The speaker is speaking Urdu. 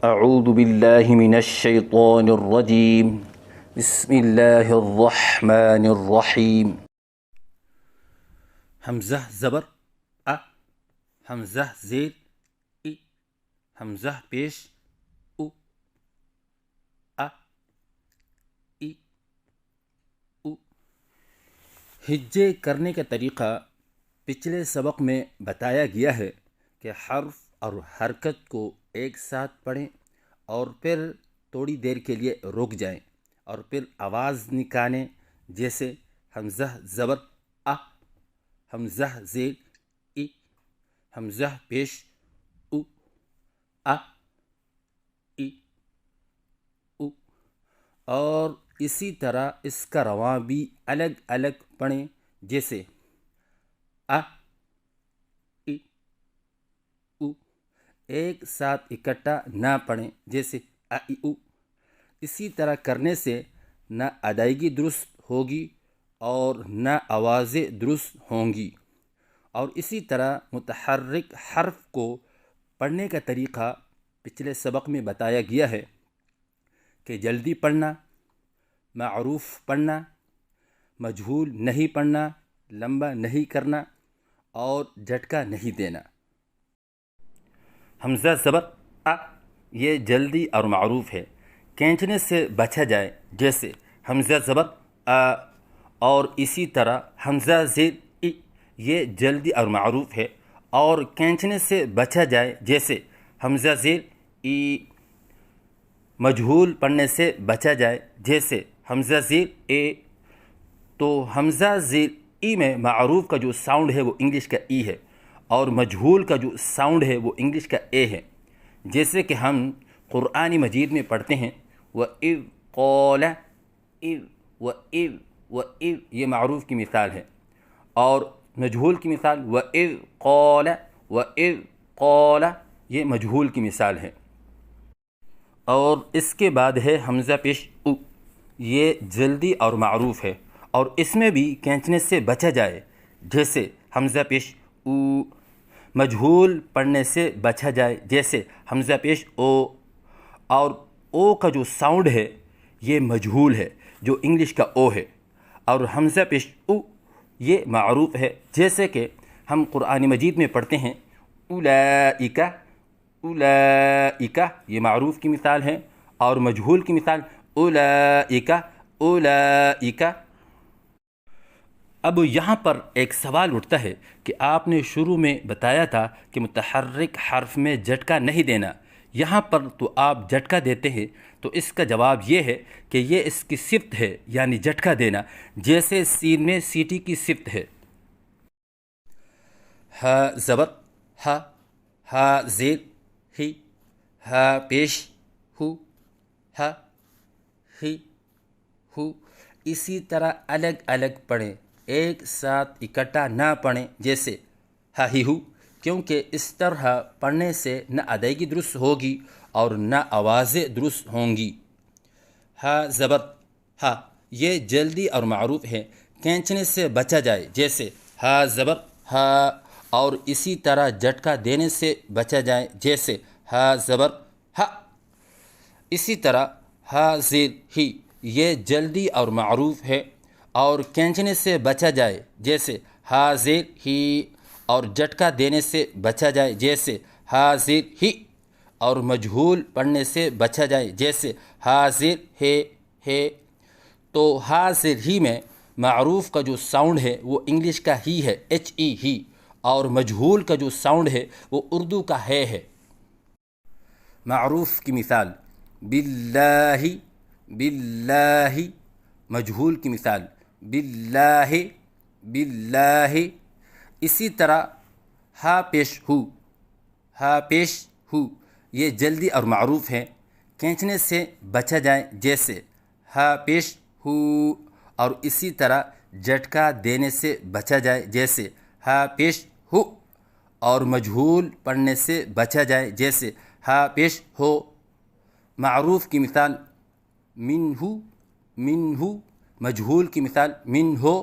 اعوذ باللہ من الشیطان الرجیم بسم اللہ الرحمن الرحیم۔ حمزہ زبر ا، حمزہ زیر ای، حمزہ پیش او، ا ای او۔ ہجے کرنے کا طریقہ پچھلے سبق میں بتایا گیا ہے کہ حرف اور حرکت کو ایک ساتھ پڑھیں اور پھر تھوڑی دیر کے لیے رک جائیں اور پھر آواز نکالیں، جیسے حمزہ زبر ا، حمزہ زیر ای، حمزہ پیش او، ا ای او۔ اور اسی طرح اس کا رواں بھی الگ الگ پڑھیں، جیسے ا ای او۔ ایک ساتھ اکٹھا نہ پڑھیں، جیسے ا ای او۔ اسی طرح کرنے سے نہ ادائیگی درست ہوگی اور نہ آوازیں درست ہوں گی۔ اور اسی طرح متحرک حرف کو پڑھنے کا طریقہ پچھلے سبق میں بتایا گیا ہے کہ جلدی پڑھنا، معروف پڑھنا، مجہول نہیں پڑھنا، لمبا نہیں کرنا اور جھٹکا نہیں دینا۔ حمزہ زبر ا یہ جلدی اور معروف ہے، کھینچنے سے بچا جائے، جیسے حمزہ زبر ا۔ اور اسی طرح حمزہ زیر ای یہ جلدی اور معروف ہے اور کھینچنے سے بچا جائے، جیسے حمزہ زیر ای۔ مجہول پڑھنے سے بچا جائے، جیسے حمزہ زیر اے۔ تو حمزہ زیر ای میں معروف کا جو ساؤنڈ ہے وہ انگلش کا ای ہے، اور مجہول کا جو ساؤنڈ ہے وہ انگلش کا اے ہے۔ جیسے کہ ہم قرآن مجید میں پڑھتے ہیں وَإِذْ قَالَ اِذْ وَإِذْ وَإِذْ، یہ معروف کی مثال ہے، اور مجہول کی مثال وَإِذْ قَالَ وَإِذْ قَالَ، یہ مجہول کی مثال ہے۔ اور اس کے بعد ہے حمزہ پیش او، یہ جلدی اور معروف ہے اور اس میں بھی کھینچنے سے بچا جائے، جیسے حمزہ پیش او۔ مجہول پڑھنے سے بچا جائے، جیسے حمزہ پیش او۔ اور او کا جو ساؤنڈ ہے یہ مجہول ہے، جو انگلش کا او ہے، اور حمزہ پیش او یہ معروف ہے، جیسے کہ ہم قرآن مجید میں پڑھتے ہیں اولئک اولئک، یہ معروف کی مثال ہے، اور مجہول کی مثال اولئک اولئک۔ اب یہاں پر ایک سوال اٹھتا ہے کہ آپ نے شروع میں بتایا تھا کہ متحرک حرف میں جھٹکا نہیں دینا، یہاں پر تو آپ جھٹکا دیتے ہیں، تو اس کا جواب یہ ہے کہ یہ اس کی صفت ہے، یعنی جھٹکا دینا، جیسے سین میں سیٹی کی صفت ہے۔ ہ زبر ہ، ہ زیر ہی، ہ پیش ہو، ہ ہی ہو۔ اسی طرح الگ الگ پڑھیں، ایک ساتھ اکٹھا نہ پڑھیں، جیسے ہ ہی ہو، کیونکہ اس طرح پڑھنے سے نہ ادائیگی درست ہوگی اور نہ آوازیں درست ہوں گی۔ ہ زبر ہ یہ جلدی اور معروف ہے، کھینچنے سے بچا جائے، جیسے ہ زبر ہ۔ اور اسی طرح جھٹکا دینے سے بچا جائے، جیسے ہ زبر ہ۔ اسی طرح ہ زیر ہی یہ جلدی اور معروف ہے اور کھینچنے سے بچا جائے، جیسے ہ زیر ہی، اور جھٹکا دینے سے بچا جائے، جیسے ہ زیر ہی، اور مجہول پڑھنے سے بچا جائے، جیسے ہ زیر ہے۔ تو ہ زیر ہی میں معروف کا جو ساؤنڈ ہے وہ انگلش کا ہی ہے، ایچ ای ہی، اور مجہول کا جو ساؤنڈ ہے وہ اردو کا ہے۔ معروف کی مثال باللہ باللہ، مجہول کی مثال باللہ باللہ۔ اسی طرح ہا پیش ہو، ہا پیش ہو یہ جلدی اور معروف ہے، کھینچنے سے بچا جائے، جیسے ہا پیش ہو، اور اسی طرح جھٹکا دینے سے بچا جائے، جیسے ہا پیش ہو، اور مجہول پڑھنے سے بچا جائے، جیسے ہا پیش ہو۔ معروف کی مثال منہ منہ، مجہول کی مثال من ہو